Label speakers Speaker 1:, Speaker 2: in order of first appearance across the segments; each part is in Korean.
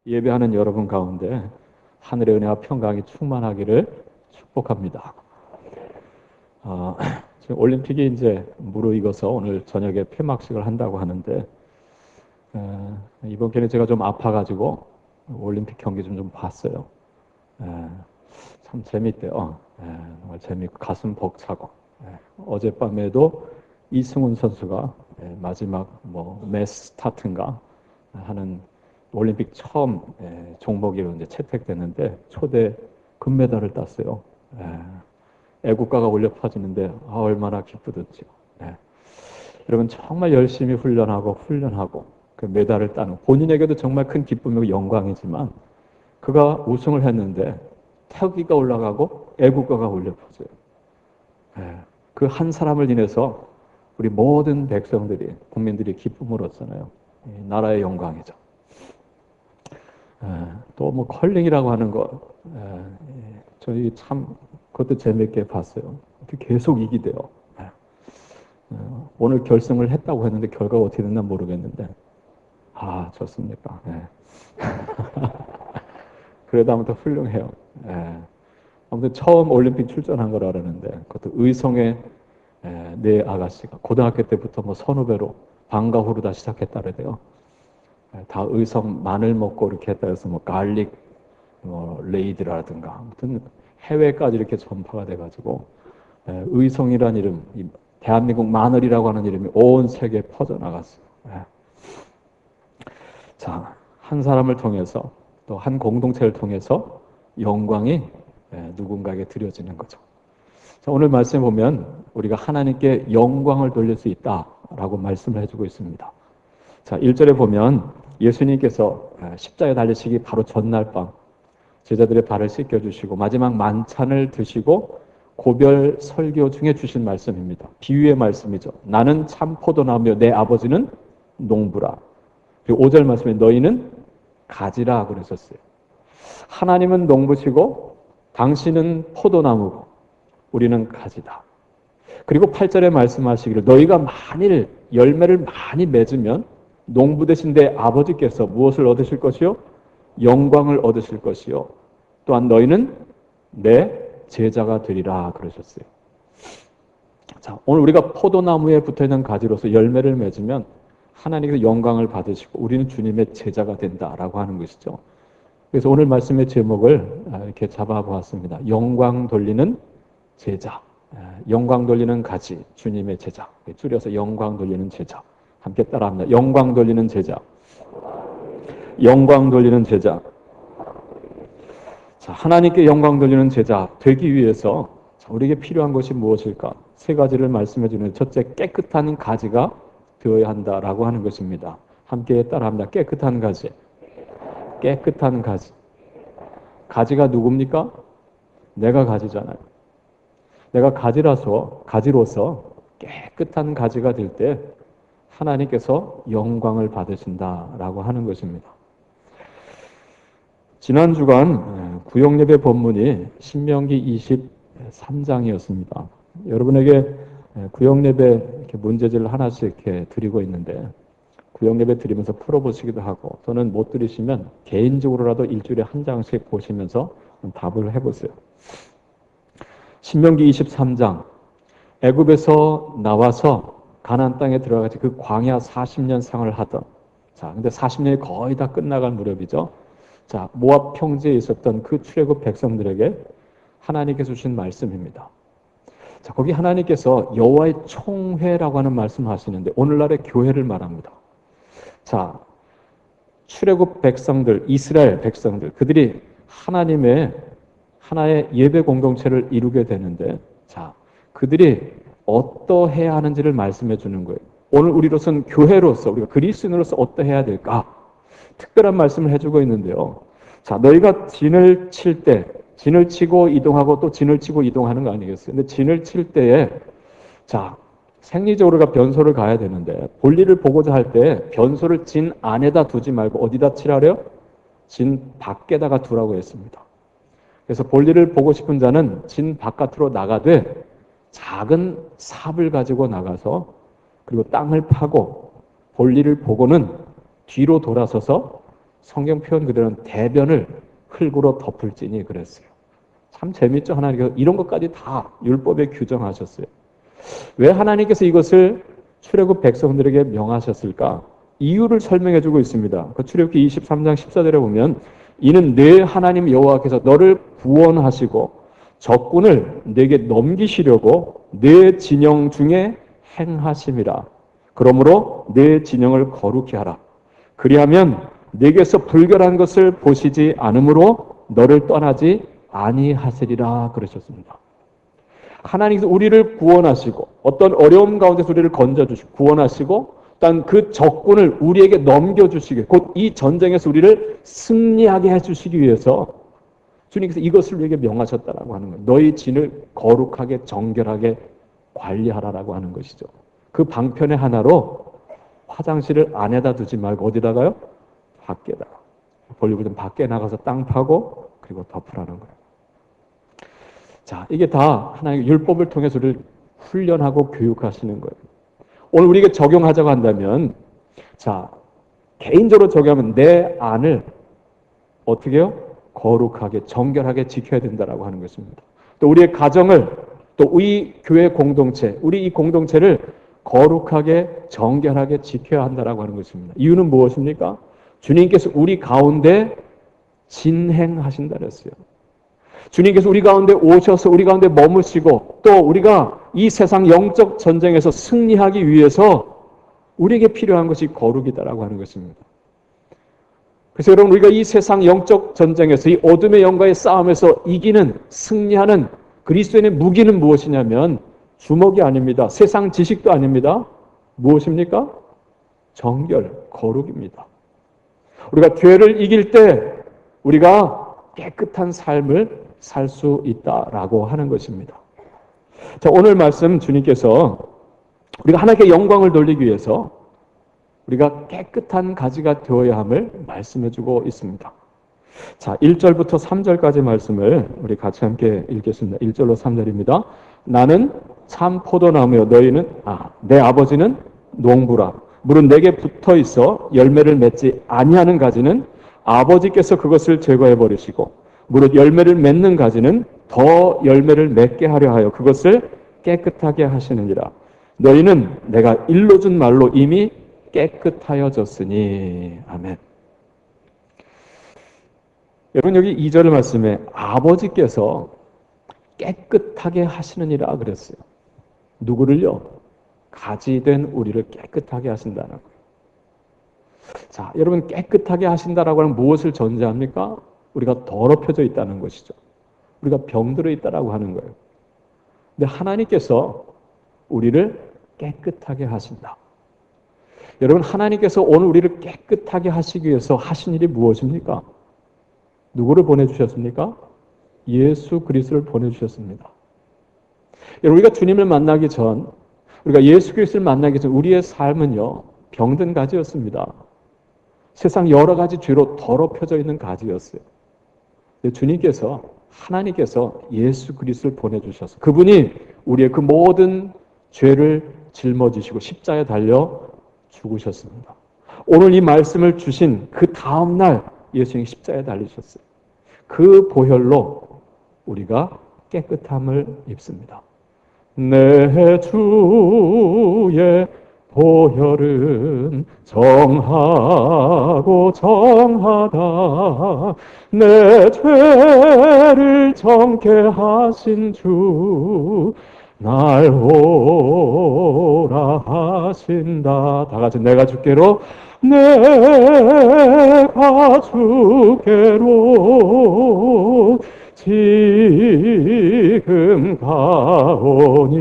Speaker 1: 예배하는 여러분 가운데 하늘의 은혜와 평강이 충만하기를 축복합니다. 어, 지금 올림픽이 이제 무르익어서 오늘 저녁에 폐막식을 한다고 하는데 이번 기회에 제가 좀 아파가지고 올림픽 경기 좀 봤어요. 에, 참 재밌대요. 정말 재밌고 가슴 벅차고 어젯밤에도 이승훈 선수가 마지막 매스 스타트인가 하는 올림픽 처음 종목으로 이제 채택됐는데 초대 금메달을 땄어요. 애국가가 울려 퍼지는데 얼마나 기쁘던지요. 여러분 정말 열심히 훈련하고 그 메달을 따는 본인에게도 정말 큰 기쁨이고 영광이지만 그가 우승을 했는데 태극기가 올라가고 애국가가 울려 퍼져요. 그 한 사람을 인해서 우리 모든 백성들이 국민들이 기쁨을 얻잖아요. 나라의 영광이죠. 또 뭐 컬링이라고 하는 거 저희 참 그것도 재밌게 봤어요. 계속 이기대요. 오늘 결승을 했다고 했는데 결과가 어떻게 됐나 모르겠는데 좋습니까? 그래도 아무튼 훌륭해요. 아무튼 처음 올림픽 출전한 걸 알았는데 그것도 의성의 네 아가씨가 고등학교 때부터 뭐 선후배로 방과 후로 다 시작했다 그래요. 다 의성 마늘 먹고 이렇게 했다 해서 뭐 갈릭 레이드라든가 아무튼 해외까지 이렇게 전파가 돼가지고 의성이라는 이름, 대한민국 마늘이라고 하는 이름이 온 세계에 퍼져나갔어요. 자, 한 사람을 통해서 또 한 공동체를 통해서 영광이 누군가에게 드려지는 거죠. 자, 오늘 말씀에 보면 우리가 하나님께 영광을 돌릴 수 있다라고 말씀을 해주고 있습니다. 자, 1절에 보면 예수님께서 십자가에 달리시기 바로 전날 밤 제자들의 발을 씻겨주시고 마지막 만찬을 드시고 고별 설교 중에 주신 말씀입니다. 비유의 말씀이죠. 나는 참 포도나무며 내 아버지는 농부라. 그리고 5절 말씀에 너희는 가지라 그러셨어요. 하나님은 농부시고 당신은 포도나무고 우리는 가지다. 그리고 8절에 말씀하시기를 너희가 만일 열매를 많이 맺으면 농부 되신 내 아버지께서 무엇을 얻으실 것이요? 영광을 얻으실 것이요. 또한 너희는 내 제자가 되리라 그러셨어요. 자, 오늘 우리가 포도나무에 붙어있는 가지로서 열매를 맺으면 하나님께서 영광을 받으시고 우리는 주님의 제자가 된다라고 하는 것이죠. 그래서 오늘 말씀의 제목을 이렇게 잡아보았습니다. 영광 돌리는 제자, 영광 돌리는 가지, 주님의 제자. 줄여서 영광 돌리는 제자. 함께 따라합니다. 영광 돌리는 제자. 영광 돌리는 제자. 자, 하나님께 영광 돌리는 제자 되기 위해서 우리에게 필요한 것이 무엇일까? 세 가지를 말씀해 주는 첫째, 깨끗한 가지가 되어야 한다라고 하는 것입니다. 함께 따라합니다. 깨끗한 가지. 깨끗한 가지. 가지가 누굽니까? 내가 가지잖아요. 내가 가지로서 깨끗한 가지가 될 때 하나님께서 영광을 받으신다라고 하는 것입니다. 지난 주간 구역예배 본문이 신명기 23장이었습니다. 여러분에게 구역예배 문제지를 하나씩 이렇게 드리고 있는데 구역예배 드리면서 풀어보시기도 하고 또는 못 드리시면 개인적으로라도 일주일에 한 장씩 보시면서 답을 해보세요. 신명기 23장 애굽에서 나와서 가나안 땅에 들어가서 그 광야 40년 생활을 하던 근데 40년이 거의 다 끝나갈 무렵이죠. 자, 모압 평지에 있었던 그 출애굽 백성들에게 하나님께서 주신 말씀입니다. 자, 거기 하나님께서 여호와의 총회라고 하는 말씀하시는데 오늘날의 교회를 말합니다. 자, 출애굽 백성들, 이스라엘 백성들, 그들이 하나님의 하나의 예배 공동체를 이루게 되는데 자, 그들이 어떠해야 하는지를 말씀해 주는 거예요. 오늘 우리로서는 교회로서 우리가 그리스도인으로서 어떠해야 될까? 특별한 말씀을 해주고 있는데요. 자, 너희가 진을 칠 때, 진을 치고 이동하고 또 진을 치고 이동하는 거 아니겠어요? 근데 진을 칠 때에, 자, 생리적으로 우리가 변소를 가야 되는데, 볼일을 보고자 할 때, 변소를 진 안에다 두지 말고 어디다 치라래요? 진 밖에다가 두라고 했습니다. 그래서 볼일을 보고 싶은 자는 진 바깥으로 나가되, 작은 삽을 가지고 나가서, 그리고 땅을 파고, 볼일을 보고는 뒤로 돌아서서 성경 표현 그대로는 대변을 흙으로 덮을지니 그랬어요. 참 재밌죠? 하나님께서 이런 것까지 다 율법에 규정하셨어요. 왜 하나님께서 이것을 출애굽 백성들에게 명하셨을까? 이유를 설명해 주고 있습니다. 그 출애굽기 23장 14절에 보면 이는 내 하나님 여호와께서 너를 구원하시고 적군을 내게 넘기시려고 내 진영 중에 행하심이라. 그러므로 내 진영을 거룩히 하라. 그리하면 내게서 불결한 것을 보시지 않으므로 너를 떠나지 아니하시리라 그러셨습니다. 하나님께서 우리를 구원하시고 어떤 어려움 가운데서 우리를 건져주시고 구원하시고 단 그 적군을 우리에게 넘겨주시기 곧 이 전쟁에서 우리를 승리하게 해주시기 위해서 주님께서 이것을 우리에게 명하셨다라고 하는 거예요. 너희 진을 거룩하게 정결하게 관리하라라고 하는 것이죠. 그 방편의 하나로 화장실을 안에다 두지 말고 어디다가요? 밖에다가. 볼륨을 좀 밖에 나가서 땅 파고 그리고 덮으라는 거예요. 자, 이게 다 하나님의 율법을 통해서 우리를 훈련하고 교육하시는 거예요. 오늘 우리에게 적용하자고 한다면, 자, 개인적으로 적용하면 내 안을 어떻게 해요? 거룩하게, 정결하게 지켜야 된다라고 하는 것입니다. 또 우리의 가정을, 또 우리 교회 공동체, 우리 이 공동체를 거룩하게, 정결하게 지켜야 한다라고 하는 것입니다. 이유는 무엇입니까? 주님께서 우리 가운데 진행하신다 그랬어요. 주님께서 우리 가운데 오셔서 우리 가운데 머무시고 또 우리가 이 세상 영적 전쟁에서 승리하기 위해서 우리에게 필요한 것이 거룩이다라고 하는 것입니다. 그래서 여러분 우리가 이 세상 영적 전쟁에서 이 어둠의 영과의 싸움에서 이기는 승리하는 그리스도인의 무기는 무엇이냐면 주먹이 아닙니다. 세상 지식도 아닙니다. 무엇입니까? 정결, 거룩입니다. 우리가 죄를 이길 때 우리가 깨끗한 삶을 살 수 있다라고 하는 것입니다. 자, 오늘 말씀 주님께서 우리가 하나님께 영광을 돌리기 위해서 우리가 깨끗한 가지가 되어야 함을 말씀해 주고 있습니다. 자, 1절부터 3절까지 말씀을 우리 같이 함께 읽겠습니다. 1절로 3절입니다. 나는 참 포도나무요 너희는 내 아버지는 농부라. 물은 내게 붙어 있어 열매를 맺지 아니하는 가지는 아버지께서 그것을 제거해 버리시고 무릇 열매를 맺는 가지는 더 열매를 맺게 하려 하여 그것을 깨끗하게 하시느니라. 너희는 내가 일러준 말로 이미 깨끗하여졌으니. 아멘. 여러분 여기 2절 말씀에 아버지께서 깨끗하게 하시느니라 그랬어요. 누구를요? 가지된 우리를 깨끗하게 하신다는 거예요. 자, 여러분 깨끗하게 하신다라고 하는 무엇을 전제합니까? 우리가 더럽혀져 있다는 것이죠. 우리가 병들어 있다라고 하는 거예요. 근데 하나님께서 우리를 깨끗하게 하신다. 여러분 하나님께서 오늘 우리를 깨끗하게 하시기 위해서 하신 일이 무엇입니까? 누구를 보내주셨습니까? 예수 그리스도를 보내주셨습니다. 여러분 우리가 주님을 만나기 전 우리가 예수 그리스도를 만나기 전 우리의 삶은요 병든 가지였습니다. 세상 여러 가지 죄로 더럽혀져 있는 가지였어요. 주님께서 하나님께서 예수 그리스도를 보내주셔서 그분이 우리의 그 모든 죄를 짊어지시고 십자가에 달려 죽으셨습니다. 오늘 이 말씀을 주신 그 다음 날 예수님이 십자가에 달리셨어요. 그 보혈로 우리가 깨끗함을 입습니다. 내 주의 보혈은 정하고 정하다. 내 죄를 정케 하신 주 날 오라 하신다. 다 같이 내가 주께로 내가 주께로 지금 가오니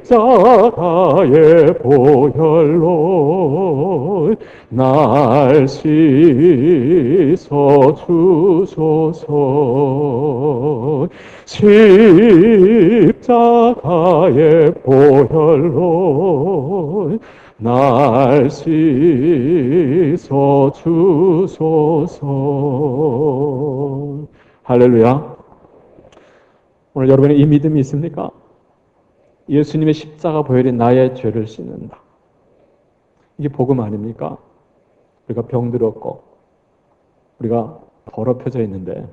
Speaker 1: 십자가의 보혈로 날 씻어 주소서. 십자가의 보혈로 날 씻어 주소서. 할렐루야. 오늘 여러분의 이 믿음이 있습니까? 예수님의 십자가 보혈이 나의 죄를 씻는다. 이게 복음 아닙니까? 우리가 병들었고 우리가 더럽혀져 있는데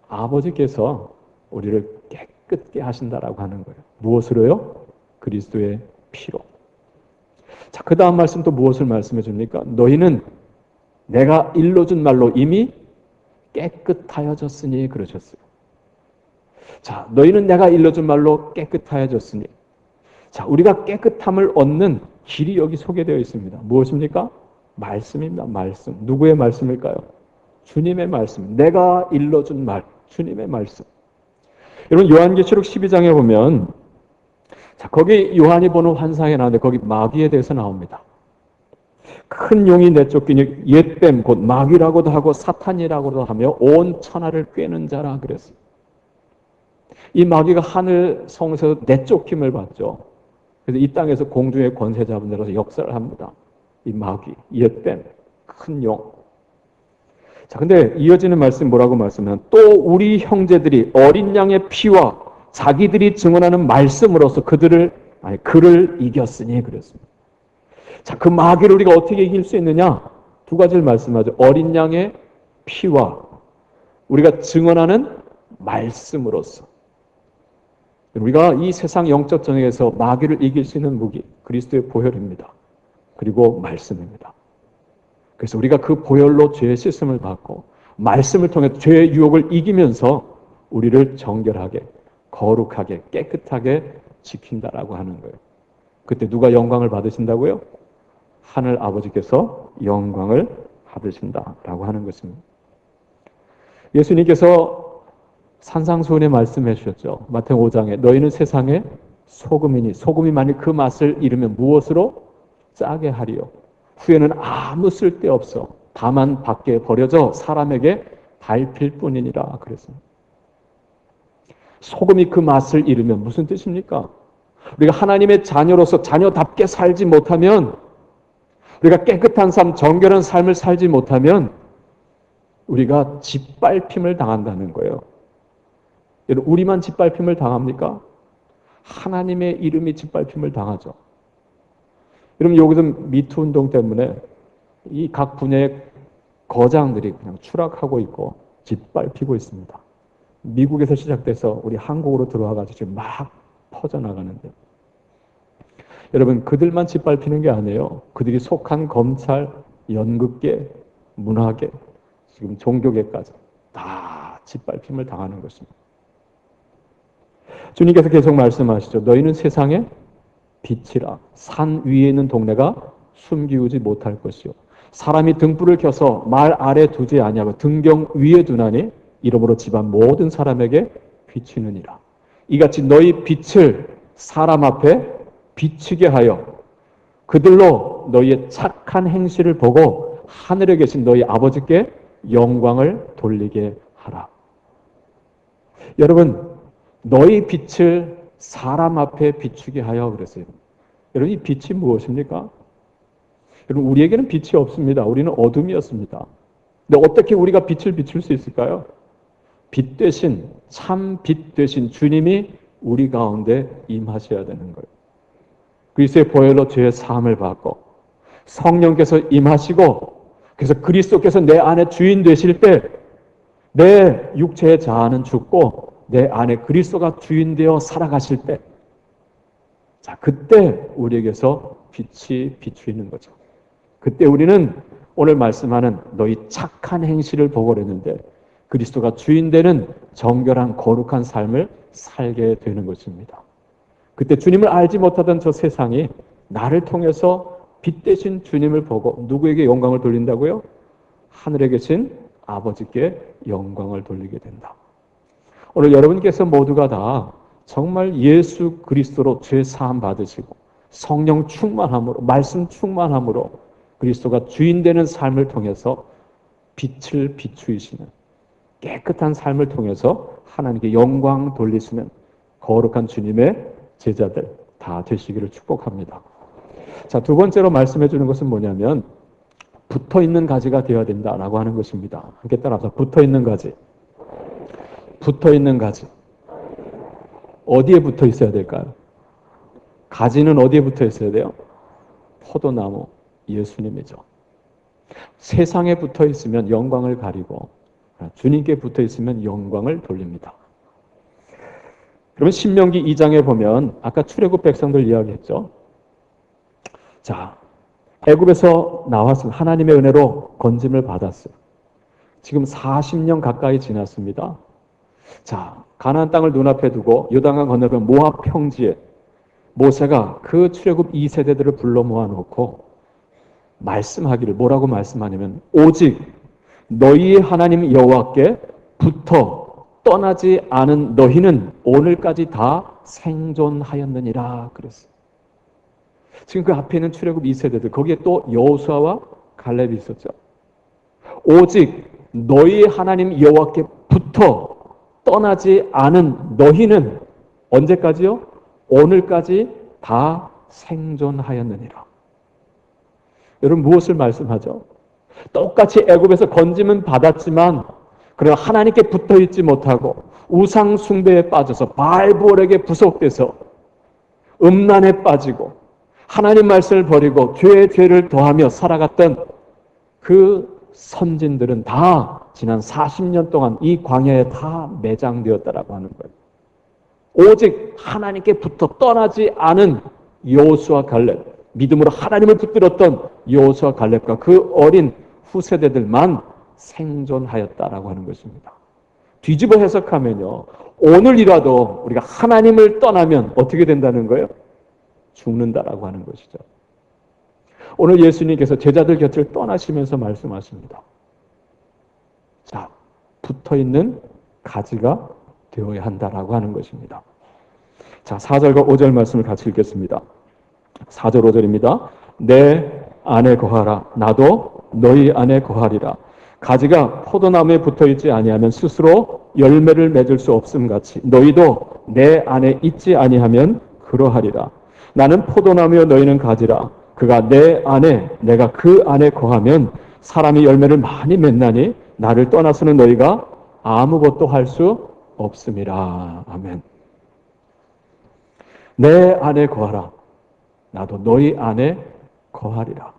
Speaker 1: 아버지께서 우리를 깨끗게 하신다라고 하는 거예요. 무엇으로요? 그리스도의 피로. 자, 그 다음 말씀 또 무엇을 말씀해 줍니까? 너희는 내가 일러준 말로 이미 깨끗하여졌으니 그러셨어요. 자, 너희는 내가 일러준 말로 깨끗하여졌으니. 자, 우리가 깨끗함을 얻는 길이 여기 소개되어 있습니다. 무엇입니까? 말씀입니다. 말씀. 누구의 말씀일까요? 주님의 말씀. 내가 일러준 말. 주님의 말씀. 여러분 요한계시록 12장에 보면 자, 거기 요한이 보는 환상에 나오는데 거기 마귀에 대해서 나옵니다. 큰 용이 내쫓기니 옛뱀 곧 마귀라고도 하고 사탄이라고도 하며 온 천하를 꿰는 자라 그랬어요. 이 마귀가 하늘 성에서 내쫓김을 받죠. 그래서 이 땅에서 공중의 권세 잡은 데로서 역사를 합니다. 이 마귀, 옛뱀, 큰 용. 자, 근데 이어지는 말씀 뭐라고 말씀하면 또 우리 형제들이 어린 양의 피와 자기들이 증언하는 말씀으로서 그를 이겼으니 그랬습니다. 자, 그 마귀를 우리가 어떻게 이길 수 있느냐? 두 가지를 말씀하죠. 어린 양의 피와 우리가 증언하는 말씀으로서. 우리가 이 세상 영적 전쟁에서 마귀를 이길 수 있는 무기, 그리스도의 보혈입니다. 그리고 말씀입니다. 그래서 우리가 그 보혈로 죄의 씻음을 받고 말씀을 통해 죄의 유혹을 이기면서 우리를 정결하게, 거룩하게, 깨끗하게 지킨다라고 하는 거예요. 그때 누가 영광을 받으신다고요? 하늘 아버지께서 영광을 받으신다라고 하는 것입니다. 예수님께서 산상수훈에 말씀해 주셨죠. 마태복음 5장에 너희는 세상의 소금이니 소금이 만일 그 맛을 잃으면 무엇으로 짜게 하리요? 후에는 아무 쓸데없어 다만 밖에 버려져 사람에게 밟힐 뿐이니라 그랬습니다. 소금이 그 맛을 잃으면 무슨 뜻입니까? 우리가 하나님의 자녀로서 자녀답게 살지 못하면 우리가 깨끗한 삶, 정결한 삶을 살지 못하면 우리가 짓밟힘을 당한다는 거예요. 여러분, 우리만 짓밟힘을 당합니까? 하나님의 이름이 짓밟힘을 당하죠. 여러분, 여기서 미투 운동 때문에 이 각 분야의 거장들이 그냥 추락하고 있고 짓밟히고 있습니다. 미국에서 시작돼서 우리 한국으로 들어와가지고 지금 막 퍼져나가는데 여러분, 그들만 짓밟히는 게 아니에요. 그들이 속한 검찰, 연극계, 문화계, 지금 종교계까지 다 짓밟힘을 당하는 것입니다. 주님께서 계속 말씀하시죠. 너희는 세상의 빛이라. 산 위에 있는 동네가 숨기우지 못할 것이요. 사람이 등불을 켜서 말 아래 두지 아니하고 등경 위에 두나니 이러므로 집안 모든 사람에게 비추느니라. 이같이 너희 빛을 사람 앞에 비추게 하여 그들로 너희의 착한 행실을 보고 하늘에 계신 너희 아버지께 영광을 돌리게 하라. 여러분, 너희 빛을 사람 앞에 비추게 하여 그랬어요. 여러분, 이 빛이 무엇입니까? 여러분, 우리에게는 빛이 없습니다. 우리는 어둠이었습니다. 근데 어떻게 우리가 빛을 비출 수 있을까요? 빛 대신, 참 빛 대신 주님이 우리 가운데 임하셔야 되는 거예요. 그리스도의 보혈로 죄의 사함을 받고 성령께서 임하시고 그래서 그리스도께서 내 안에 주인 되실 때 내 육체의 자아는 죽고 내 안에 그리스도가 주인 되어 살아가실 때 자, 그때 우리에게서 빛이 비추이는 거죠. 그때 우리는 오늘 말씀하는 너희 착한 행실을 보고 그랬는데 그리스도가 주인 되는 정결한 거룩한 삶을 살게 되는 것입니다. 그때 주님을 알지 못하던 저 세상이 나를 통해서 빛 대신 주님을 보고 누구에게 영광을 돌린다고요? 하늘에 계신 아버지께 영광을 돌리게 된다. 오늘 여러분께서 모두가 다 정말 예수 그리스도로 죄 사함 받으시고 성령 충만함으로 말씀 충만함으로 그리스도가 주인 되는 삶을 통해서 빛을 비추이시는 깨끗한 삶을 통해서 하나님께 영광 돌리시는 거룩한 주님의 제자들 다 되시기를 축복합니다. 자, 두 번째로 말씀해 주는 것은 뭐냐면 붙어있는 가지가 되어야 된다라고 하는 것입니다. 함께 따라서 붙어있는 가지. 붙어있는 가지. 어디에 붙어 있어야 될까요? 가지는 어디에 붙어 있어야 돼요? 포도나무. 예수님이죠. 세상에 붙어 있으면 영광을 가리고 주님께 붙어 있으면 영광을 돌립니다. 그러면 신명기 2장에 보면 아까 출애굽 백성들 이야기했죠. 자, 애굽에서 나왔습니다. 하나님의 은혜로 건짐을 받았어요. 지금 40년 가까이 지났습니다. 자, 가나안 땅을 눈앞에 두고 요단강 건너편 모압 평지에 모세가 그 출애굽 2세대들을 불러 모아놓고 말씀하기를 뭐라고 말씀하냐면 오직 너희의 하나님 여호와께 붙어 떠나지 않은 너희는 오늘까지 다 생존하였느니라 그랬어요. 지금 그 앞에 있는 출애굽 2세대들 거기에 또 여호수아와 갈렙이 있었죠. 오직 너희의 하나님 여호와께 붙어 떠나지 않은 너희는 언제까지요? 오늘까지 다 생존하였느니라. 여러분 무엇을 말씀하죠? 똑같이 애굽에서 건짐은 받았지만 그러나 하나님께 붙어 있지 못하고 우상 숭배에 빠져서 바알볼에게 부속돼서 음란에 빠지고 하나님 말씀을 버리고 죄에 죄를 더하며 살아갔던 그 선진들은 다 지난 40년 동안 이 광야에 다 매장되었다라고 하는 거예요. 오직 하나님께 붙어 떠나지 않은 여호수아 갈렙, 믿음으로 하나님을 붙들었던 여호수아 갈렙과 그 어린 후세대들만 생존하였다라고 하는 것입니다. 뒤집어 해석하면요, 오늘이라도 우리가 하나님을 떠나면 어떻게 된다는 거예요? 죽는다라고 하는 것이죠. 오늘 예수님께서 제자들 곁을 떠나시면서 말씀하십니다. 자, 붙어있는 가지가 되어야 한다라고 하는 것입니다. 자, 4절과 5절 말씀을 같이 읽겠습니다. 4절 5절입니다. 내 안에 거하라. 나도 너희 안에 거하리라. 가지가 포도나무에 붙어있지 아니하면 스스로 열매를 맺을 수 없음같이 너희도 내 안에 있지 아니하면 그러하리라. 나는 포도나무여 너희는 가지라. 그가 내 안에 내가 그 안에 거하면 사람이 열매를 많이 맺나니 나를 떠나서는 너희가 아무것도 할 수 없음이라. 아멘. 내 안에 거하라. 나도 너희 안에 거하리라.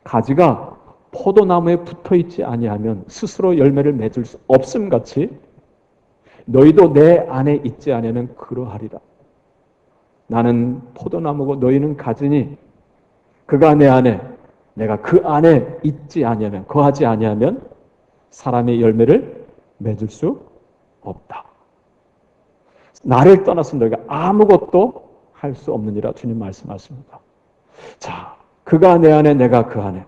Speaker 1: 가지가 포도나무에 붙어있지 아니하면 스스로 열매를 맺을 수 없음같이 너희도 내 안에 있지 아니하면 그러하리라. 나는 포도나무고 너희는 가지니 그가 내 안에 내가 그 안에 있지 아니하면 거하지 아니하면 사람의 열매를 맺을 수 없다. 나를 떠나서 너희가 아무것도 할 수 없느니라 주님 말씀하십니다. 자, 그가 내 안에 내가 그 안에.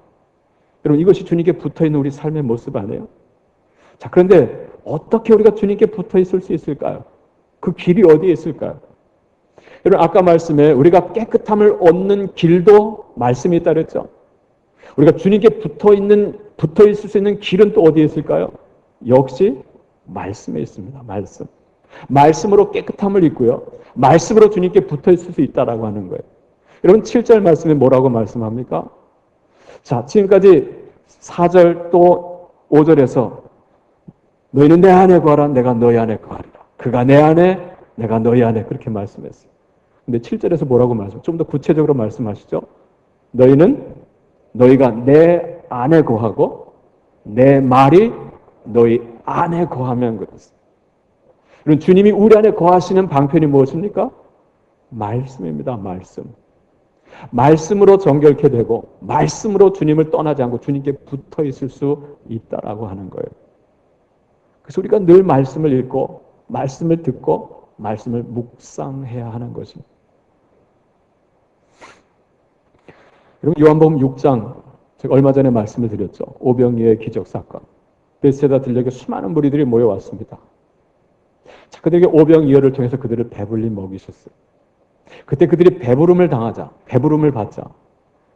Speaker 1: 여러분 이것이 주님께 붙어있는 우리 삶의 모습 아니에요? 자, 그런데 어떻게 우리가 주님께 붙어 있을 수 있을까요? 그 길이 어디에 있을까요? 여러분 아까 말씀에 우리가 깨끗함을 얻는 길도 말씀이 있다 그랬죠? 우리가 주님께 붙어 있을 수 있는 길은 또 어디에 있을까요? 역시 말씀에 있습니다. 말씀. 말씀으로 깨끗함을 입고요. 말씀으로 주님께 붙어 있을 수 있다라고 하는 거예요. 여러분 7절 말씀에 뭐라고 말씀합니까? 자, 지금까지 4절 또 5절에서 너희는 내 안에 거하라 내가 너희 안에 거하리라. 그가 내 안에 내가 너희 안에 그렇게 말씀했어요. 근데 7절에서 뭐라고 말씀하세요? 좀 더 구체적으로 말씀하시죠. 너희가 내 안에 거하고 내 말이 너희 안에 거하면 그랬어요. 그럼 주님이 우리 안에 거하시는 방편이 무엇입니까? 말씀입니다. 말씀. 말씀으로 정결케 되고 말씀으로 주님을 떠나지 않고 주님께 붙어 있을 수 있다라고 하는 거예요. 그래서 우리가 늘 말씀을 읽고 말씀을 듣고 말씀을 묵상해야 하는 것입니다. 여러분 요한복음 6장 제가 얼마 전에 말씀을 드렸죠. 오병이어의 기적 사건. 베세다 들녘에 수많은 무리들이 모여왔습니다. 자, 그들에게 오병이어를 통해서 그들을 배불리 먹이셨어요. 그때 그들이 배부름을 받자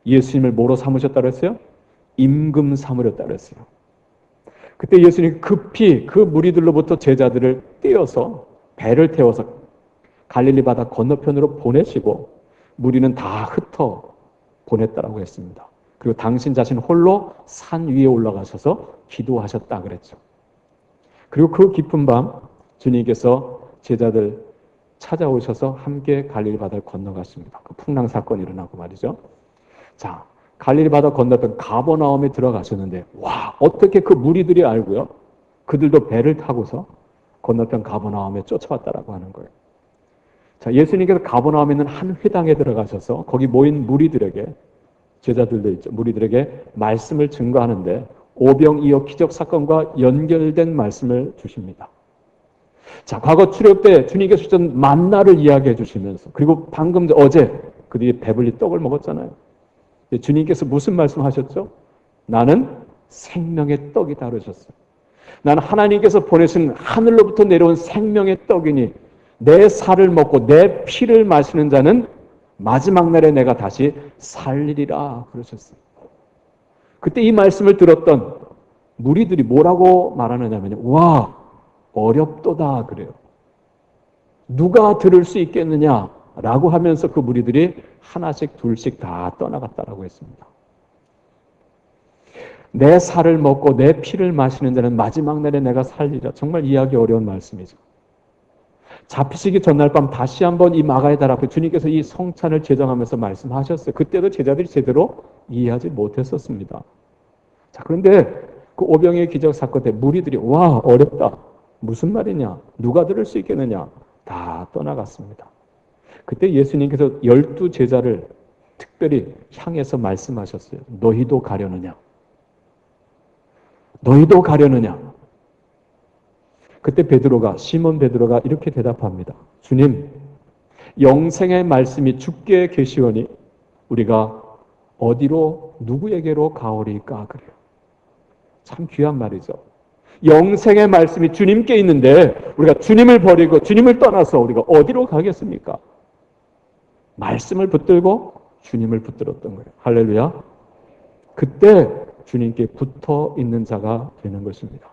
Speaker 1: 예수님을 뭐로 삼으셨다고 했어요? 임금 삼으렸다고 했어요. 그때 예수님이 급히 그 무리들로부터 제자들을 떼어서 배를 태워서 갈릴리 바다 건너편으로 보내시고 무리는 다 흩어 보냈다라고 했습니다. 그리고 당신 자신 홀로 산 위에 올라가셔서 기도하셨다 그랬죠. 그리고 그 깊은 밤 주님께서 제자들 찾아오셔서 함께 갈릴리 바다를 건너갔습니다. 그 풍랑 사건이 일어나고 말이죠. 자, 갈릴리 바다 건너편 가버나움에 들어가셨는데 와, 어떻게 그 무리들이 알고요? 그들도 배를 타고서 건너편 가버나움에 쫓아왔다라고 하는 거예요. 자, 예수님께서 가버나움에 있는 한 회당에 들어가셔서 거기 모인 무리들에게, 제자들도 있죠, 무리들에게 말씀을 증거하는데 오병이어 기적 사건과 연결된 말씀을 주십니다. 자, 과거 출애굽 때 주님께서 주셨던 만나를 이야기해 주시면서, 그리고 방금 어제 그들이 배불리 떡을 먹었잖아요. 주님께서 무슨 말씀하셨죠? 나는 생명의 떡이다 그러셨어요. 나는 하나님께서 보내신 하늘로부터 내려온 생명의 떡이니 내 살을 먹고 내 피를 마시는 자는 마지막 날에 내가 다시 살리리라 그러셨어요. 그때 이 말씀을 들었던 무리들이 뭐라고 말하느냐면, 와, 어렵도다 그래요. 누가 들을 수 있겠느냐라고 하면서 그 무리들이 하나씩 둘씩 다 떠나갔다라고 했습니다. 내 살을 먹고 내 피를 마시는 자는 마지막 날에 내가 살리라. 정말 이해하기 어려운 말씀이죠. 잡히시기 전날 밤 다시 한번 이 마가의 달 앞에 주님께서 이 성찬을 제정하면서 말씀하셨어요. 그때도 제자들이 제대로 이해하지 못했었습니다. 자, 그런데 그 오병이의 기적 사건 때 무리들이 와, 어렵다. 무슨 말이냐? 누가 들을 수 있겠느냐? 다 떠나갔습니다. 그때 예수님께서 12 제자를 특별히 향해서 말씀하셨어요. 너희도 가려느냐? 너희도 가려느냐? 그때 시몬 베드로가 이렇게 대답합니다. 주님, 영생의 말씀이 주께 계시오니 우리가 어디로 누구에게로 가오리까? 그래요. 참 귀한 말이죠. 영생의 말씀이 주님께 있는데 우리가 주님을 버리고 주님을 떠나서 우리가 어디로 가겠습니까? 말씀을 붙들고 주님을 붙들었던 거예요. 할렐루야. 그때 주님께 붙어 있는 자가 되는 것입니다.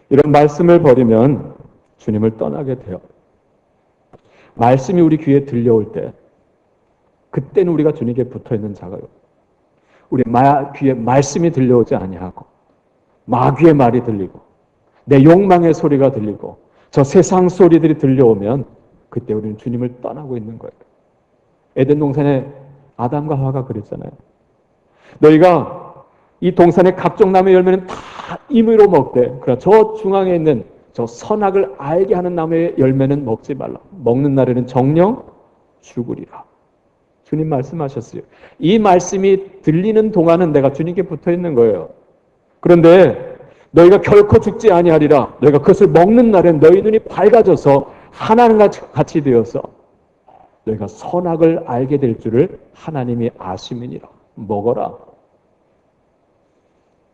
Speaker 1: 이런 말씀을 버리면 주님을 떠나게 돼요. 말씀이 우리 귀에 들려올 때 그때는 우리가 주님께 붙어 있는 자가요. 우리 귀에 말씀이 들려오지 아니하고 마귀의 말이 들리고 내 욕망의 소리가 들리고 저 세상 소리들이 들려오면 그때 우리는 주님을 떠나고 있는 거예요. 에덴 동산에 아담과 하와가 그랬잖아요. 너희가 이 동산의 각종 나무의 열매는 다 임의로 먹되 그러나 저 중앙에 있는 저 선악을 알게 하는 나무의 열매는 먹지 말라. 먹는 날에는 정령 죽으리라. 주님 말씀하셨어요. 이 말씀이 들리는 동안은 내가 주님께 붙어 있는 거예요. 그런데 너희가 결코 죽지 아니하리라. 너희가 그것을 먹는 날엔 너희 눈이 밝아져서 하나님과 같이 되어서 너희가 선악을 알게 될 줄을 하나님이 아심이니라. 먹어라.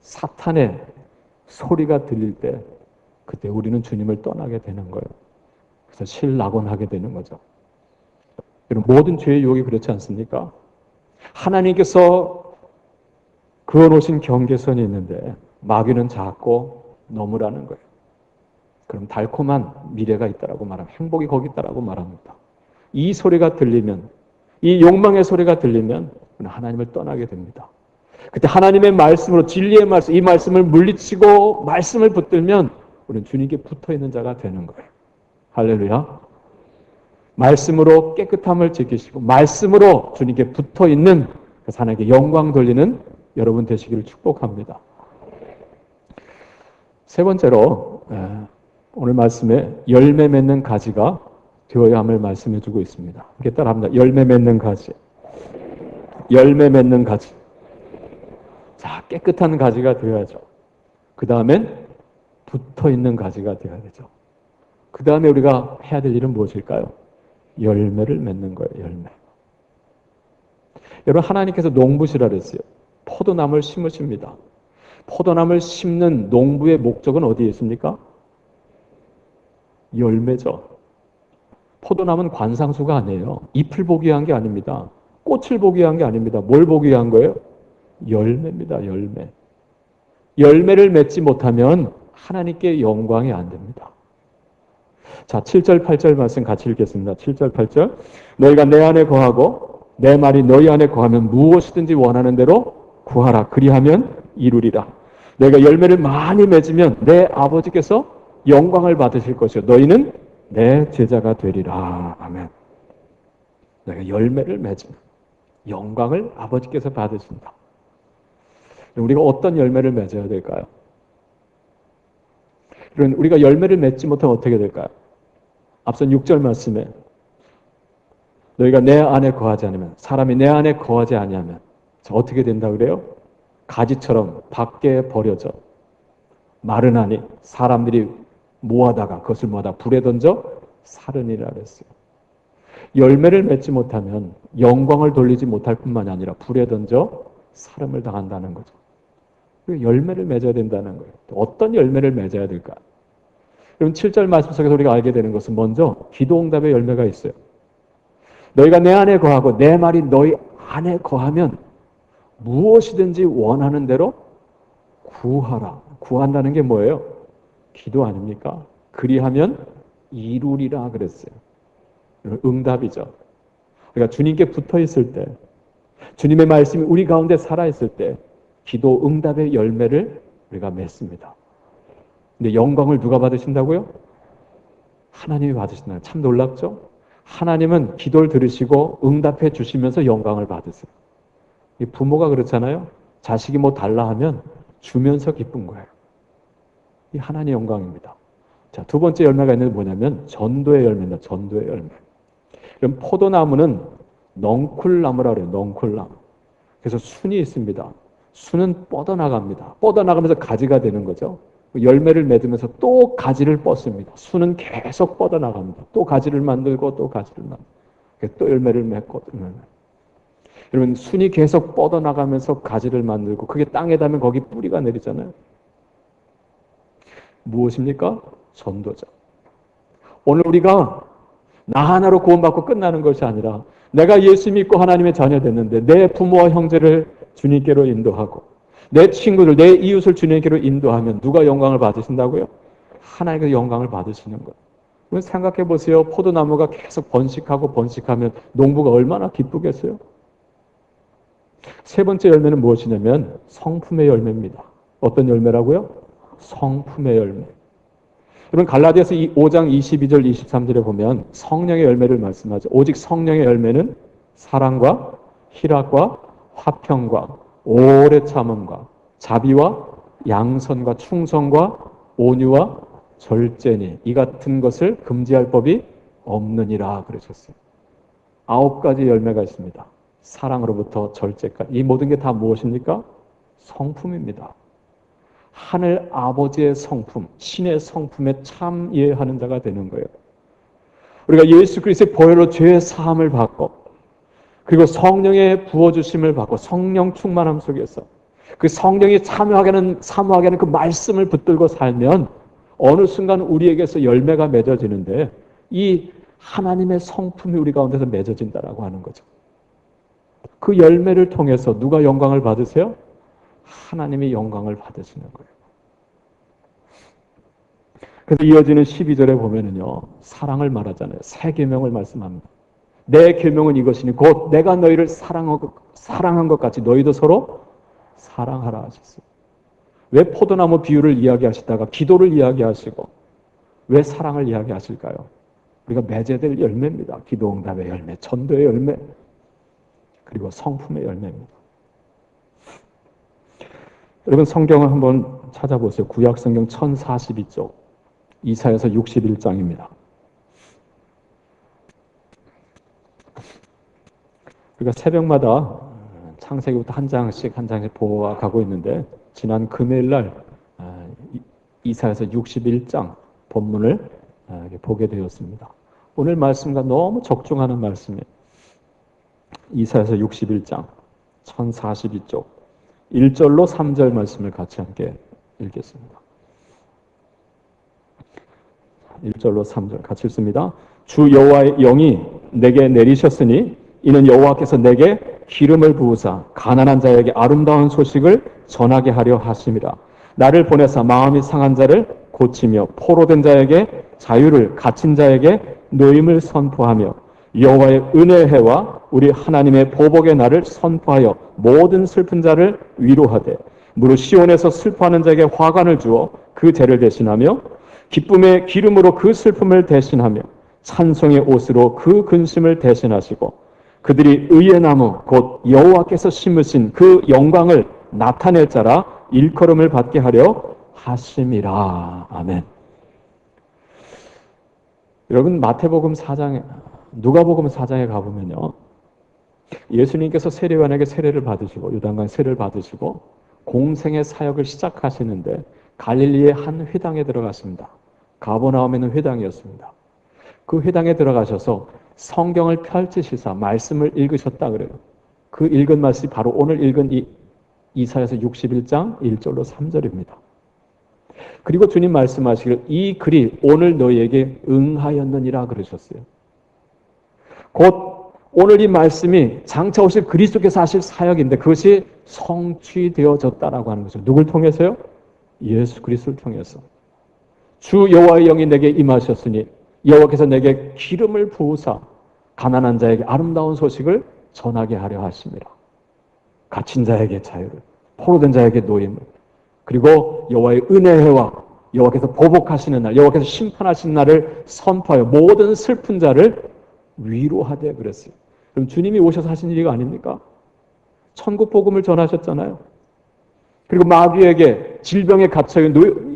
Speaker 1: 사탄의 소리가 들릴 때 그때 우리는 주님을 떠나게 되는 거예요. 그래서 실낙원하게 되는 거죠. 여러분, 모든 죄의 유혹이 그렇지 않습니까? 하나님께서 그어놓으신 경계선이 있는데 마귀는 자꾸 넘으라는 거예요. 그럼 달콤한 미래가 있다라고 말하면 행복이 거기 있다라고 말합니다. 이 소리가 들리면, 이 욕망의 소리가 들리면 하나님을 떠나게 됩니다. 그때 하나님의 말씀으로 진리의 말씀, 이 말씀을 물리치고 말씀을 붙들면 우리는 주님께 붙어있는 자가 되는 거예요. 할렐루야. 말씀으로 깨끗함을 지키시고 말씀으로 주님께 붙어있는 하나님께 영광 돌리는 여러분 되시기를 축복합니다. 세 번째로 오늘 말씀에 열매 맺는 가지가 되어야 함을 말씀해 주고 있습니다. 이렇게 따라합니다. 열매 맺는 가지. 열매 맺는 가지. 자, 깨끗한 가지가 되어야죠. 그 다음엔 붙어있는 가지가 되어야 되죠. 그 다음에 우리가 해야 될 일은 무엇일까요? 열매를 맺는 거예요. 열매. 여러분, 하나님께서 농부시라 그랬어요. 포도나무를 심으십니다. 포도나무를 심는 농부의 목적은 어디에 있습니까? 열매죠. 포도나무는 관상수가 아니에요. 잎을 보기 위한 게 아닙니다. 꽃을 보기 위한 게 아닙니다. 뭘 보기 위한 거예요? 열매입니다. 열매. 열매를 맺지 못하면 하나님께 영광이 안 됩니다. 자, 7절, 8절 말씀 같이 읽겠습니다. 7절, 8절. 너희가 내 안에 거하고 내 말이 너희 안에 거하면 무엇이든지 원하는 대로 구하라. 그리하면 이루리라. 너희가 열매를 많이 맺으면 내 아버지께서 영광을 받으실 것이요. 너희는 내 제자가 되리라. 아멘. 너희가 열매를 맺으면 영광을 아버지께서 받으신다. 우리가 어떤 열매를 맺어야 될까요? 그럼 우리가 열매를 맺지 못하면 어떻게 될까요? 앞선 6절 말씀에 너희가 내 안에 거하지 않으면, 사람이 내 안에 거하지 아니하면 어떻게 된다 그래요? 가지처럼 밖에 버려져 마르나니 사람들이 모아다가 그것을 모아다 불에 던져 사르니라 그랬어요. 열매를 맺지 못하면 영광을 돌리지 못할 뿐만이 아니라 불에 던져 사름을 당한다는 거죠. 열매를 맺어야 된다는 거예요. 어떤 열매를 맺어야 될까? 그럼 7절 말씀 속에서 우리가 알게 되는 것은 먼저 기도응답의 열매가 있어요. 너희가 내 안에 거하고 내 말이 너희 안에 거하면 무엇이든지 원하는 대로 구하라. 구한다는 게 뭐예요? 기도 아닙니까? 그리하면 이루리라 그랬어요. 응답이죠. 그러니까 주님께 붙어 있을 때, 주님의 말씀이 우리 가운데 살아있을 때 기도 응답의 열매를 우리가 맺습니다. 근데 영광을 누가 받으신다고요? 하나님이 받으신다. 참 놀랍죠? 하나님은 기도를 들으시고 응답해 주시면서 영광을 받으세요. 부모가 그렇잖아요. 자식이 뭐 달라 하면 주면서 기쁜 거예요. 이 하나님의 영광입니다. 자, 두 번째 열매가 있는 게 뭐냐면 전도의 열매입니다. 전도의 열매. 그럼 포도나무는 넝쿨나무라고 해요. 넝쿨나무. 그래서 순이 있습니다. 순은 뻗어나갑니다. 뻗어나가면서 가지가 되는 거죠. 열매를 맺으면서 또 가지를 뻗습니다. 순은 계속 뻗어나갑니다. 또 가지를 만들고 또 가지를 만들고 또 열매를 맺고. 여러분, 순이 계속 뻗어나가면서 가지를 만들고 그게 땅에 닿으면 거기 뿌리가 내리잖아요. 무엇입니까? 전도자. 오늘 우리가 나 하나로 구원받고 끝나는 것이 아니라 내가 예수 믿고 하나님의 자녀 됐는데 내 부모와 형제를 주님께로 인도하고 내 친구들, 내 이웃을 주님께로 인도하면 누가 영광을 받으신다고요? 하나님께서 영광을 받으시는 거예요. 생각해 보세요. 포도나무가 계속 번식하고 번식하면 농부가 얼마나 기쁘겠어요? 세 번째 열매는 무엇이냐면 성품의 열매입니다. 어떤 열매라고요? 성품의 열매. 여러분 갈라디아서 5장 22절 23절에 보면 성령의 열매를 말씀하죠. 오직 성령의 열매는 사랑과 희락과 화평과 오래 참음과 자비와 양선과 충성과 온유와 절제니 이 같은 것을 금지할 법이 없느니라 그러셨어요. 9가지 열매가 있습니다. 사랑으로부터 절제까지. 이 모든 게 다 무엇입니까? 성품입니다. 하늘 아버지의 성품, 신의 성품에 참 이해하는 자가 되는 거예요. 우리가 예수 그리스도의 보혈로 죄의 사함을 받고 그리고 성령의 부어주심을 받고 성령 충만함 속에서 그 성령이 사모하게 하는 그 말씀을 붙들고 살면 어느 순간 우리에게서 열매가 맺어지는데 이 하나님의 성품이 우리 가운데서 맺어진다라고 하는 거죠. 그 열매를 통해서 누가 영광을 받으세요? 하나님이 영광을 받으시는 거예요. 그래서 이어지는 12절에 보면은요, 사랑을 말하잖아요. 새 계명을 말씀합니다. 내 계명은 이것이니 곧 내가 너희를 사랑한 것 같이 너희도 서로 사랑하라 하셨어요. 왜 포도나무 비유를 이야기하시다가 기도를 이야기하시고 왜 사랑을 이야기하실까요? 우리가 맺어야 될 열매입니다. 기도응답의 열매, 전도의 열매, 그리고 성품의 열매입니다. 여러분 성경을 한번 찾아보세요. 구약성경 1042쪽 이사야서 61장입니다. 우리가 새벽마다 창세기부터 한 장씩 보아가고 있는데 지난 금요일날 이사야서 61장 본문을 보게 되었습니다. 오늘 말씀과 너무 적중하는 말씀이에요. 이사야서 61장 1042쪽 1절로 3절 말씀을 같이 함께 읽겠습니다. 1절로 3절 같이 읽습니다. 주 여호와의 영이 내게 내리셨으니 이는 여호와께서 내게 기름을 부으사 가난한 자에게 아름다운 소식을 전하게 하려 하심이라. 나를 보내사 마음이 상한 자를 고치며 포로된 자에게 자유를, 갇힌 자에게 노임을 선포하며 여호와의 은혜의 해와 우리 하나님의 보복의 날을 선포하여 모든 슬픈 자를 위로하되 무릇 시온에서 슬퍼하는 자에게 화관을 주어 그 죄를 대신하며 기쁨의 기름으로 그 슬픔을 대신하며 찬송의 옷으로 그 근심을 대신하시고 그들이 의의 나무 곧 여호와께서 심으신 그 영광을 나타낼 자라 일컬음을 받게 하려 하심이라. 아멘. 여러분 마태복음 4장에 누가복음 4장에 가보면요. 예수님께서 세례요한에게 세례를 받으시고 요단강 세례를 받으시고 공생의 사역을 시작하시는데 갈릴리의 한 회당에 들어갔습니다. 가버나움에는 회당이었습니다. 그 회당에 들어가셔서 성경을 펼치시사 말씀을 읽으셨다 그래요. 그 읽은 말씀이 바로 오늘 읽은 이사야서 61장 1절로 3절입니다. 그리고 주님 말씀하시기를 이 글이 오늘 너희에게 응하였느니라 그러셨어요. 곧 오늘 이 말씀이 장차 오실 그리스도께서 하실 사역인데 그것이 성취되어졌다라고 하는 거죠. 누굴 통해서요? 예수 그리스도를 통해서. 주 여호와의 영이 내게 임하셨으니 여호와께서 내게 기름을 부으사 가난한 자에게 아름다운 소식을 전하게 하려 하심이라. 갇힌 자에게 자유를, 포로된 자에게 노임을, 그리고 여호와의 은혜와 여호와께서 보복하시는 날, 여호와께서 심판하시는 날을 선포하여 모든 슬픈 자를 위로하되 그랬어요. 그럼 주님이 오셔서 하신 일이 아닙니까? 천국 복음을 전하셨잖아요. 그리고 마귀에게 질병에 갇혀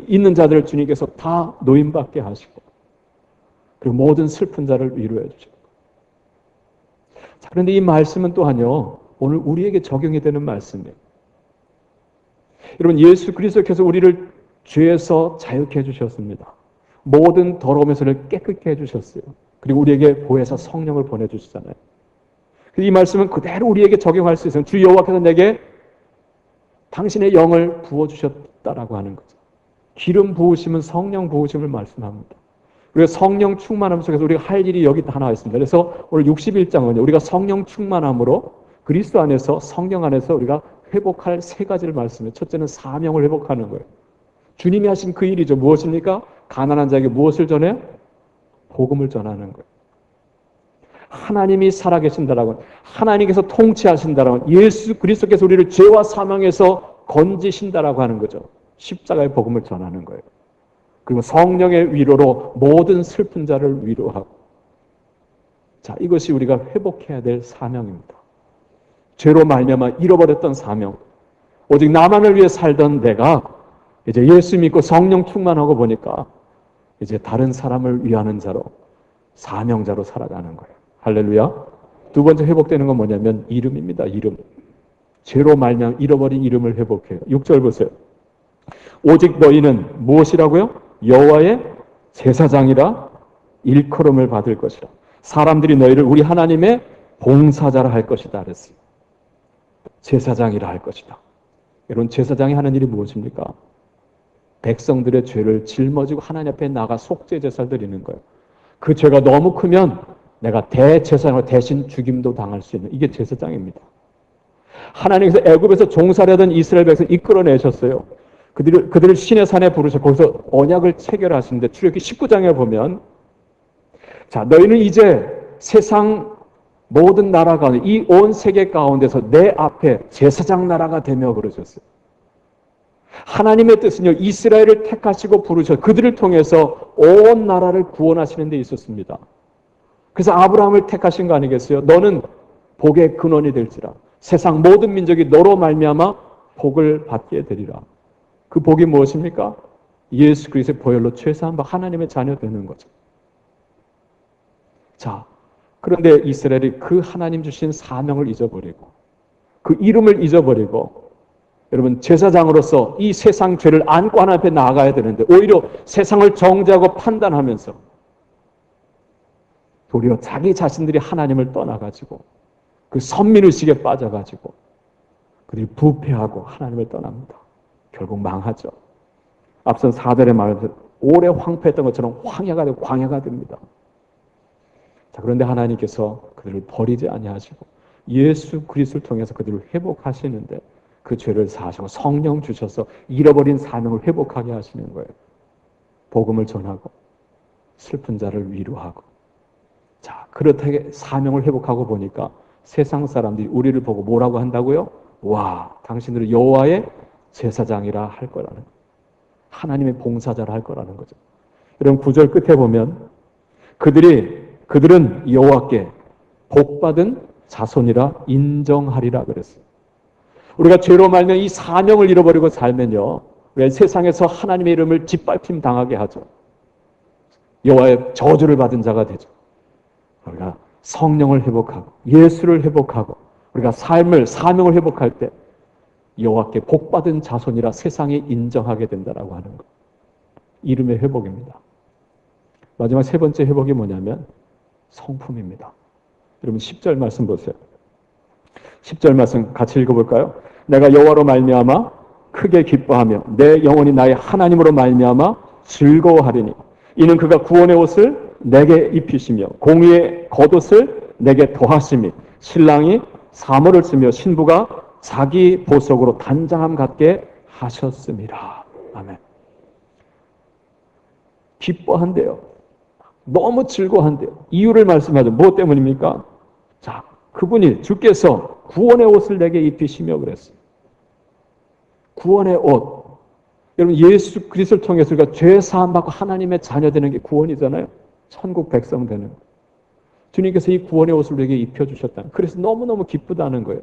Speaker 1: 있는 자들을 주님께서 다 노임받게 하시고 그리고 모든 슬픈 자를 위로해 주시고. 자, 그런데 이 말씀은 또한요 오늘 우리에게 적용이 되는 말씀이에요. 여러분 예수 그리스도께서 우리를 죄에서 자유케 해주셨습니다. 모든 더러움에서를 깨끗게 해주셨어요. 그리고 우리에게 보혜사 성령을 보내주시잖아요. 이 말씀은 그대로 우리에게 적용할 수 있어요. 주 여호와께서 내게 당신의 영을 부어주셨다라고 하는 거죠. 기름 부으심은 성령 부으심을 말씀합니다. 우리가 성령 충만함 속에서 우리가 할 일이 여기 하나 있습니다. 그래서 오늘 61장은 우리가 성령 충만함으로 그리스도 안에서 성령 안에서 우리가 회복할 세 가지를 말씀해요. 첫째는 사명을 회복하는 거예요. 주님이 하신 그 일이죠. 무엇입니까? 가난한 자에게 무엇을 전해요? 복음을 전하는 거예요. 하나님이 살아계신다라고, 하나님께서 통치하신다라고, 예수 그리스도께서 우리를 죄와 사망에서 건지신다라고 하는 거죠. 십자가의 복음을 전하는 거예요. 그리고 성령의 위로로 모든 슬픈 자를 위로하고. 자, 이것이 우리가 회복해야 될 사명입니다. 죄로 말미암아 잃어버렸던 사명. 오직 나만을 위해 살던 내가 이제 예수 믿고 성령 충만하고 보니까 이제 다른 사람을 위하는 자로, 사명자로 살아가는 거예요. 할렐루야. 두 번째 회복되는 건 뭐냐면 이름입니다. 이름. 죄로 말미암아 잃어버린 이름을 회복해요. 6절 보세요. 오직 너희는 무엇이라고요? 여호와의 제사장이라 일컬음을 받을 것이라. 사람들이 너희를 우리 하나님의 봉사자라 할 것이다 그랬어요. 제사장이라 할 것이다. 여러분 제사장이 하는 일이 무엇입니까? 백성들의 죄를 짊어지고 하나님 앞에 나가 속죄 제사를 드리는 거예요. 그 죄가 너무 크면 내가 대제사장으로 대신 죽임도 당할 수 있는 이게 제사장입니다. 하나님께서 애굽에서 종살이하던 이스라엘 백성을 이끌어내셨어요. 그들을 신의 산에 부르셔 거기서 언약을 체결하시는데 출애굽기 19장에 보면 자 너희는 이제 세상 모든 나라 가운데 이 온 세계 가운데서 내 앞에 제사장 나라가 되며 그러셨어요. 하나님의 뜻은요 이스라엘을 택하시고 부르셔 그들을 통해서 온 나라를 구원하시는 데 있었습니다. 그래서 아브라함을 택하신 거 아니겠어요? 너는 복의 근원이 될지라 세상 모든 민족이 너로 말미암아 복을 받게 되리라. 그 복이 무엇입니까? 예수 그리스도의 보혈로 죄사함 받아 하나님의 자녀 되는 거죠. 자, 그런데 이스라엘이 그 하나님 주신 사명을 잊어버리고 그 이름을 잊어버리고 여러분 제사장으로서 이 세상 죄를 안고 하나님 앞에 나아가야 되는데 오히려 세상을 정죄하고 판단하면서 도리어 자기 자신들이 하나님을 떠나가지고 그 선민의식에 빠져가지고 그들이 부패하고 하나님을 떠납니다. 결국 망하죠. 앞선 4절의 말에서 오래 황폐했던 것처럼 황야가 되고 광야가 됩니다. 자, 그런데 하나님께서 그들을 버리지 아니하시고 예수 그리스도를 통해서 그들을 회복하시는데 그 죄를 사하시고 성령 주셔서 잃어버린 사명을 회복하게 하시는 거예요. 복음을 전하고 슬픈 자를 위로하고. 자, 그렇게 사명을 회복하고 보니까 세상 사람들이 우리를 보고 뭐라고 한다고요? 와, 당신들은 여호와의 제사장이라 할 거라는 거예요. 하나님의 봉사자라 할 거라는 거죠. 여러분 9절 끝에 보면 그들은 여호와께 복받은 자손이라 인정하리라 그랬어요. 우리가 죄로 말면 이 사명을 잃어버리고 살면요, 왜 세상에서 하나님의 이름을 짓밟힘 당하게 하죠. 여호와의 저주를 받은 자가 되죠. 우리가 성령을 회복하고 예수를 회복하고 우리가 사명을 회복할 때 여호와께 복받은 자손이라 세상이 인정하게 된다라고 하는 것. 이름의 회복입니다. 마지막 세 번째 회복이 뭐냐면 성품입니다. 여러분 10절 말씀 보세요. 10절 말씀 같이 읽어볼까요? 내가 여호와로 말미암아 크게 기뻐하며 내 영혼이 나의 하나님으로 말미암아 즐거워하리니 이는 그가 구원의 옷을 내게 입히시며 공의의 겉옷을 내게 더하시니 신랑이 사모를 쓰며 신부가 자기 보석으로 단장함 같게 하셨습니다. 아멘. 기뻐한대요. 너무 즐거워한대요. 이유를 말씀하죠. 무엇 때문입니까? 자, 그분이 주께서 구원의 옷을 내게 입히시며 그랬어요. 구원의 옷. 여러분 예수 그리스도를 통해서 우리가 죄 사함 받고 하나님의 자녀 되는 게 구원이잖아요. 천국 백성 되는. 주님께서 이 구원의 옷을 내게 입혀주셨다. 그래서 너무너무 기쁘다는 거예요.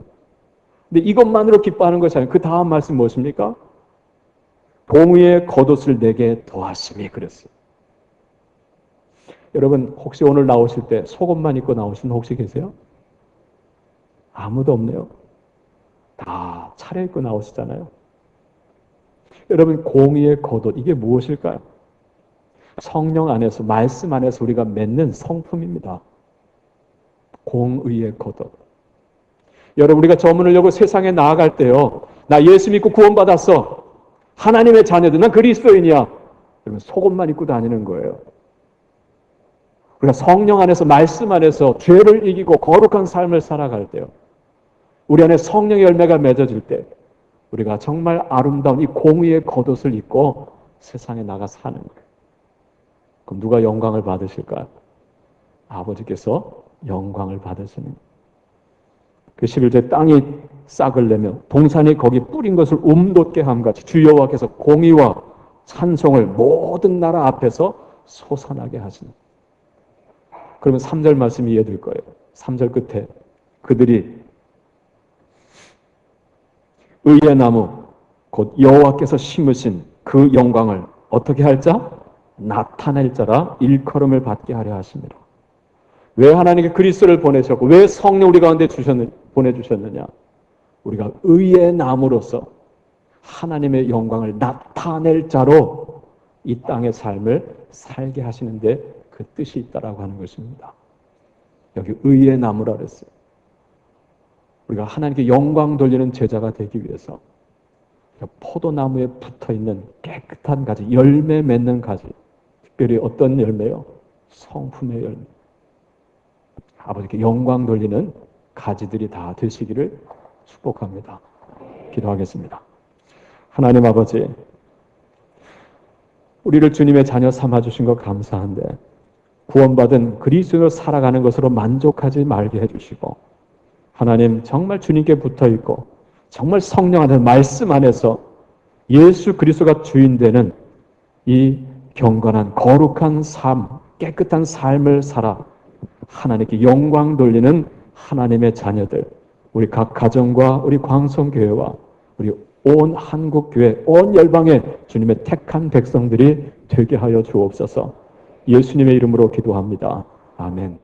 Speaker 1: 근데 이것만으로 기뻐하는 것이 아니고 그 다음 말씀 무엇입니까? 공의의 겉옷을 내게 더하심이 그랬어요. 여러분 혹시 오늘 나오실 때 속옷만 입고 나오신 분 혹시 계세요? 아무도 없네요. 다 차려입고 나오시잖아요. 여러분 공의의 겉옷 이게 무엇일까요? 성령 안에서 말씀 안에서 우리가 맺는 성품입니다. 공의의 겉옷. 여러분 우리가 저문을 열고 세상에 나아갈 때요. 나 예수 믿고 구원받았어. 하나님의 자녀들. 난 그리스도인이야. 여러분 속옷만 입고 다니는 거예요. 우리가 성령 안에서 말씀 안에서 죄를 이기고 거룩한 삶을 살아갈 때요. 우리 안에 성령의 열매가 맺어질 때 우리가 정말 아름다운 이 공의의 겉옷을 입고 세상에 나가 사는 거예요. 그럼 누가 영광을 받으실까요? 아버지께서 영광을 받으시는 거예요. 그 11절 땅이 싹을 내며 동산이 거기 뿌린 것을 움돋게 함같이 주 여호와께서 공의와 찬송을 모든 나라 앞에서 솟아나게 하시는 거예요. 그러면 3절 말씀이 이해될 거예요. 3절 끝에 그들이 의의 나무 곧 여호와께서 심으신 그 영광을 어떻게 할 자? 나타낼 자라 일컬음을 받게 하려 하십니다. 왜 하나님께 그리스도를 보내셨고 왜 성령 우리 가운데 보내주셨느냐? 우리가 의의 나무로서 하나님의 영광을 나타낼 자로 이 땅의 삶을 살게 하시는데 그 뜻이 있다라고 하는 것입니다. 여기 의의 나무라 그랬어요. 우리가 하나님께 영광 돌리는 제자가 되기 위해서 포도나무에 붙어있는 깨끗한 가지, 열매 맺는 가지. 특별히 어떤 열매요? 성품의 열매. 아버지께 영광 돌리는 가지들이 다 되시기를 축복합니다. 기도하겠습니다. 하나님 아버지, 우리를 주님의 자녀 삼아주신 것 감사한데 구원받은 그리스도로 살아가는 것으로 만족하지 말게 해주시고 하나님 정말 주님께 붙어있고 정말 성령 안에서 말씀 안에서 예수 그리스도가 주인 되는 이 경건한 거룩한 삶, 깨끗한 삶을 살아 하나님께 영광 돌리는 하나님의 자녀들, 우리 각 가정과 우리 광성교회와 우리 온 한국교회, 온 열방의 주님의 택한 백성들이 되게 하여 주옵소서. 예수님의 이름으로 기도합니다. 아멘.